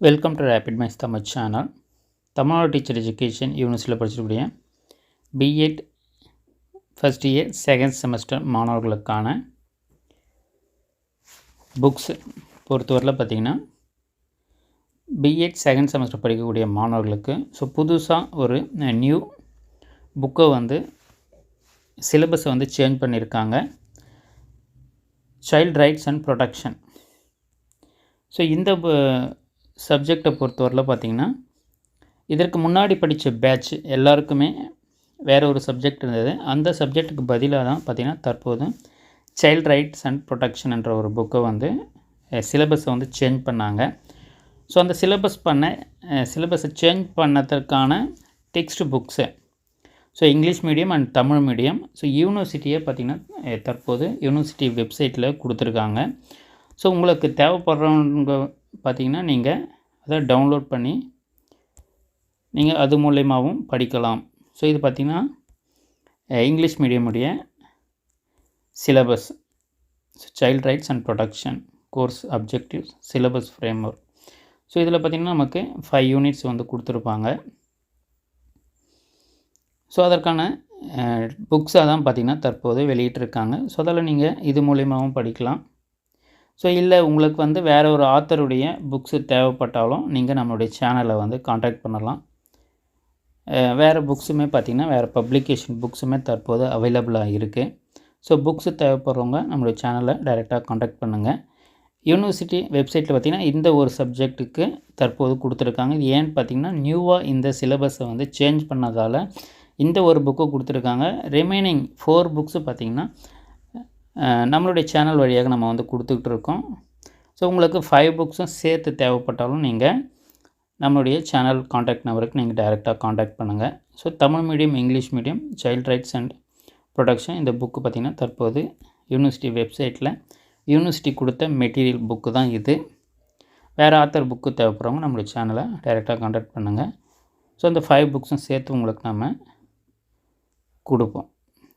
Welcome to rapid max Tamil channel. Tamil Nadu teacher education யூனிவர்சிட்டியில் படிச்சிருக்கக்கூடிய B Ed first year second semester மாணவர்களுக்கான books பொறுத்தவரையில் பார்த்திங்கன்னா பிஎட் செகண்ட் செமஸ்டர் படிக்கக்கூடிய மாணவர்களுக்கு புதுசாக ஒரு நியூ புக்கை சிலபஸை சேஞ்ச் பண்ணியிருக்காங்க. Child rights and protection. இந்த சப்ஜெக்டை பொறுத்தவரையில் பார்த்திங்கன்னா இதற்கு முன்னாடி படித்த பேட்ச் எல்லாருக்குமே வேறு ஒரு சப்ஜெக்ட் இருந்தது. அந்த சப்ஜெக்ட்டுக்கு பதிலாக தான் பார்த்திங்கன்னா தற்போது சைல்ட் ரைட்ஸ் அண்ட் ப்ரொடெக்ஷன் என்ற ஒரு புக்கை சிலபஸை சேஞ்ச் பண்ணாங்க. அந்த சிலபஸை சேஞ்ச் பண்ணதற்கான text books English medium and Tamil medium யூனிவர்சிட்டியை பார்த்திங்கன்னா தற்போது யூனிவர்சிட்டி வெப்சைட்டில் கொடுத்துருக்காங்க. உங்களுக்கு தேவைப்படுறவங்க பார்த்திங்கன்னா நீங்கள் அதை டவுன்லோட் பண்ணி நீங்கள் அது மூலயமாவும் படிக்கலாம். இது பார்த்திங்கன்னா இங்கிலீஷ் மீடியமுடைய syllabus child rights and protection course objectives syllabus framework. இதில் பார்த்திங்கன்னா நமக்கு 5 யூனிட்ஸ் கொடுத்துருப்பாங்க. அதற்கான புக்ஸாக தான் பார்த்திங்கன்னா தற்போது வெளியிட்டிருக்காங்க. அதில் நீங்கள் இது மூலயமாவும் படிக்கலாம். இல்லை உங்களுக்கு வேறு ஒரு ஆத்தருடைய புக்ஸு தேவைப்பட்டாலும் நீங்கள் நம்மளுடைய சேனலை காண்டாக்ட் பண்ணலாம். வேறு புக்ஸுமே பார்த்திங்கன்னா வேறு பப்ளிகேஷன் புக்ஸுமே தற்போது அவைலபிளாக இருக்குது. புக்ஸு தேவைப்படுறவங்க நம்மளுடைய சேனலை டைரெக்டாக காண்டாக்ட் பண்ணுங்கள். யூனிவர்சிட்டி வெப்சைட்டில் பார்த்திங்கன்னா இந்த ஒரு சப்ஜெக்ட்டுக்கு தற்போது கொடுத்துருக்காங்க. இது ஏன்னு பார்த்திங்கன்னா நியூவாக இந்த சிலபஸை சேஞ்ச் பண்ணதால் இந்த ஒரு புக்கு கொடுத்துருக்காங்க. ரிமைனிங் 4 புக்ஸு பார்த்திங்கன்னா நம்மளுடைய சேனல் வழியாக நம்ம கொடுத்துக்கிட்டு இருக்கோம். உங்களுக்கு 5 புக்ஸும் சேர்த்து தேவைப்பட்டாலும் நீங்கள் நம்மளுடைய சேனல் காண்டாக்ட் நம்பருக்கு நீங்கள் டைரெக்டாக காண்டாக்ட் பண்ணுங்கள். Tamil medium English medium child rights and protection இந்த புக்கு பார்த்திங்கன்னா தற்போது யூனிவர்சிட்டி வெப்சைட்டில் யூனிவர்சிட்டி கொடுத்த மெட்டீரியல் புக்கு தான் இது. வேறு ஆத்தர் புக்கு தேவைப்படுறவங்க நம்மளுடைய சேனலை டைரெக்டாக காண்டாக்ட் பண்ணுங்கள். அந்த 5 புக்ஸும் சேர்த்து உங்களுக்கு நம்ம கொடுப்போம்.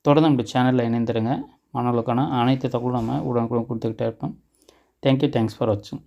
தொடர்ந்து நம்மளுடைய சேனலில் இணைந்துருங்க. மாணவர்களுக்கான அனைத்து தகவலும் நம்ம உடனுக்குடன் கொடுத்துக்கிட்டே இருப்போம். தேங்க்யூ. தேங்க்ஸ் ஃபார் வாட்சிங்.